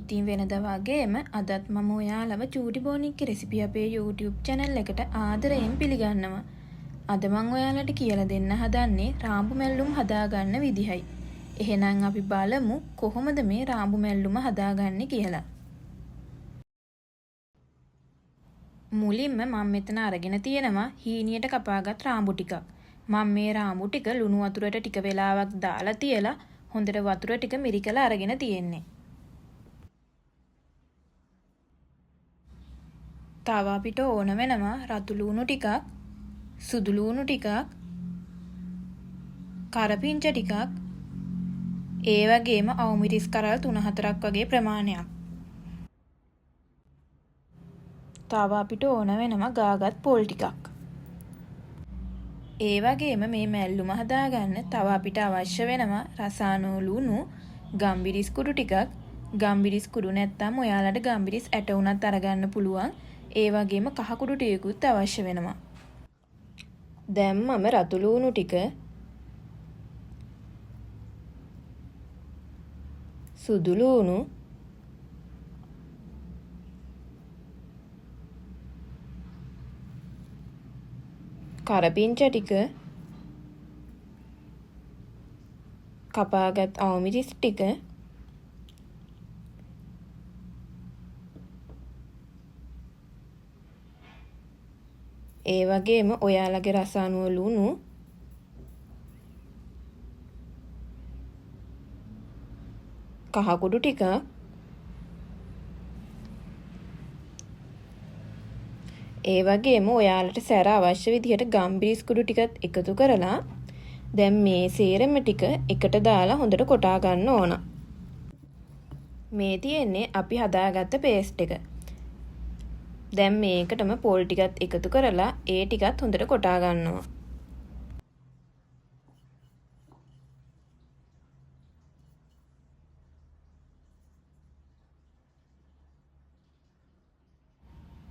ඉතින් වෙනදා වගේම අදත් මම ඔයාලව චූටි බෝනික්ගේ රෙසිපි අපේ YouTube channel එකට ආදරයෙන් පිළිගන්නවා. අද මම ඔයාලට කියලා දෙන්න හදන්නේ රාඹු මැල්ලුම් හදාගන්න විදිහයි. එහෙනම් අපි බලමු කොහොමද මේ රාඹු මැල්ලුම හදාගන්නේ කියලා. මුලින්ම මම මෙතන අරගෙන තියෙනවා හීනියට කපාගත් රාඹු ටිකක්. මම මේ රාඹු ටික ලුණු වතුරට ටික වෙලාවක් දාලා තියලා හොඳට වතුර ටික මිරිකලා අරගෙන තියෙන්නේ. තව අපිට ඕන වෙනවා රතු ලුණු ටිකක්, සුදු ලුණු ටිකක්, කරපිංච ටිකක්, ඒ වගේම අවුමිරිස් කරල් 3-4ක් වගේ ප්‍රමාණයක්. තව අපිට ඕන වෙනවා ගාගත් පොල් ටිකක්. ඒ වගේම මේ මැල්ලුම හදාගන්න තව අපිට අවශ්‍ය වෙනවා රසායන ලුණු, ගම්බිරිස් කුඩු ටිකක්. ගම්බිරිස් කුඩු නැත්තම් ඔයාලට ගම්බිරිස් ඇට උනත් අරගන්න පුළුවන්. ඒ වගේම කහ කුඩු ටිකකුත් අවශ්‍ය වෙනවා. දැන් මම රතු ලුණු ටික, සුදු ලුණු, කරපිංච ටික, කපාගත් අවුමිරිස් ටික, ඒ වගේම ඔයාලගේ රස අනුව ලුණු, කහ කුඩු ටික, ඒ වගේම ඔයාලට සැර අවශ්‍ය විදිහට ගම්බිරිස් කුඩු ටිකත් එකතු කරලා දැන් මේ සේරම ටික එකට දාලා හොඳට කොටා ගන්න ඕන. මේ තියෙන්නේ අපි හදාගත්ත පේස්ට් එක. දැන් මේකටම පොල් ටිකත් එකතු කරලා ඒ ටිකත් හොඳට කොටා ගන්නවා.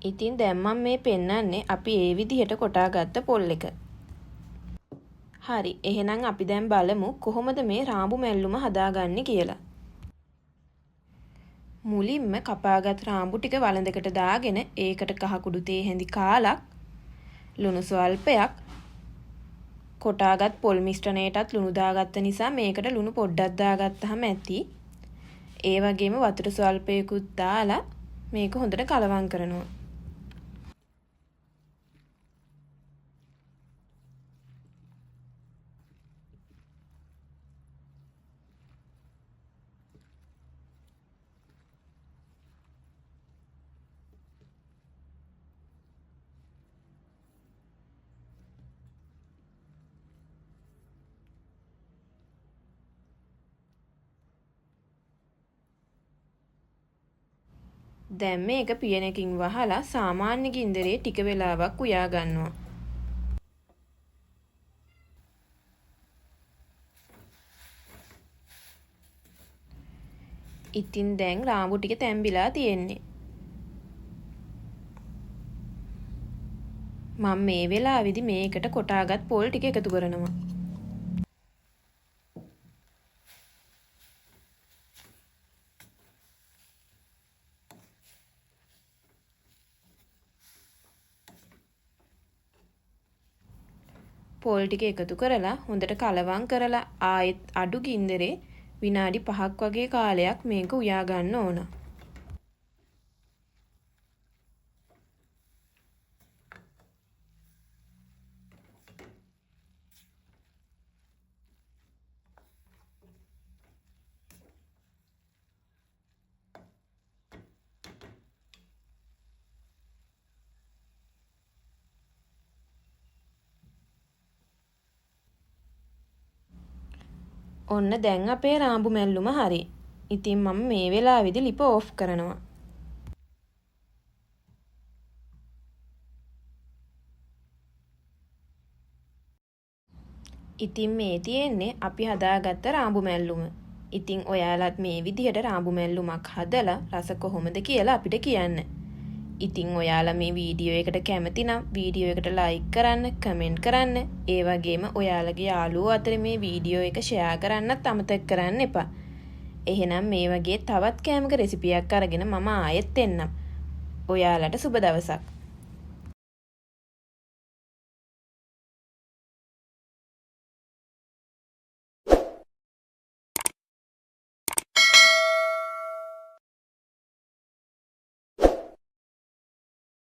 ඉතින් දැන් මම මේ පෙන්නන්නේ අපි ඒ විදිහට කොටාගත්ත පොල් එක. හරි, එහෙනම් අපි දැන් බලමු කොහොමද මේ රාඹු මැල්ලුම හදාගන්නේ කියලා. මුලින්ම කපාගත් රාඹු ටික වළඳකට දාගෙන ඒකට කහ කුඩු තේ හැඳි කාලක්, ලුණු ස්වල්පයක්, කොටාගත් පොල් මිශ්‍රණයටත් ලුණු දාගත්ත නිසා මේකට ලුණු පොඩ්ඩක් දාගත්තාම ඇති. ඒ වගේම වතුර ස්වල්පයකුත් දාලා මේක හොඳට කලවම් කරනවා. දැන් මේක පියනකින් වහලා සාමාන්‍ය ගින්දරේ ටික වෙලාවක් උයා ගන්නවා. ඉතින් දැන් රාඹු ටික තැම්බිලා තියෙන්නේ. මම මේ වෙලාවේදී මේකට කොටාගත් පොල් ටික එකතු කරනවා. පොල් ටික එකතු කරලා හොඳට කලවම් කරලා ආයෙත් අඩු ගින්දරේ විනාඩි 5ක් වගේ කාලයක් මේක උයා ගන්න ඕන. ඔන්න දැන් අපේ රාඹු මැල්ලුම හරි. ඉතින් මම මේ වෙලාවේදී ලිප ඕෆ් කරනවා. ඉතින් මේ තියෙන්නේ අපි හදාගත්ත රාඹු මැල්ලුම. ඉතින් ඔයාලත් මේ විදිහට රාඹු මැල්ලුමක් හදලා රස කොහොමද කියලා අපිට කියන්න. ඉතින් ඔයාලා මේ වීඩියෝ එකට කැමති නම් වීඩියෝ එකට ලයික් කරන්න, කමෙන්ට් කරන්න. ඒ වගේම ඔයාලගේ යාළුවෝ අතර මේ වීඩියෝ එක ෂෙයා කරන්නත් අමතක කරන්න එපා. එහෙනම් මේ වගේ තවත් කෑමක රෙසිපියක් අරගෙන මම ආයෙත් එන්නම්. ඔයාලට සුබ දවසක්.